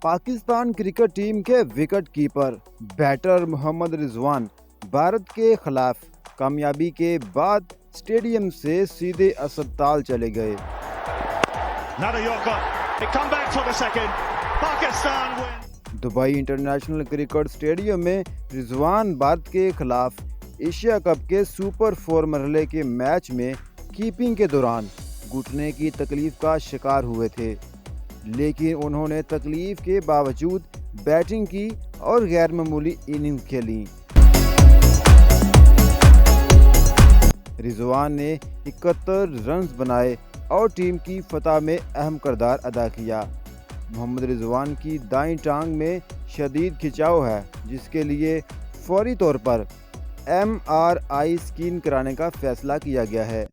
Pakistan cricket team کے wicket keeper batter محمد رضوان بھارت کے خلاف کامیابی کے بعد اسٹیڈیم سے سیدھے اسپتال چلے گئے۔ دبئی انٹرنیشنل کرکٹ اسٹیڈیم میں رضوان بھارت کے خلاف ایشیا کپ کے سپر 4 مرحلے کے میچ میں کیپنگ کے دوران گھٹنے کی تکلیف کا شکار ہوئے تھے، لیکن انہوں نے تکلیف کے باوجود بیٹنگ کی اور غیر معمولی اننگز کھیلیں۔ رضوان نے 71 رنز بنائے اور ٹیم کی فتح میں اہم کردار ادا کیا۔ محمد رضوان کی دائیں ٹانگ میں شدید کھچاؤ ہے، جس کے لیے فوری طور پر MRI اسکین کرانے کا فیصلہ کیا گیا ہے۔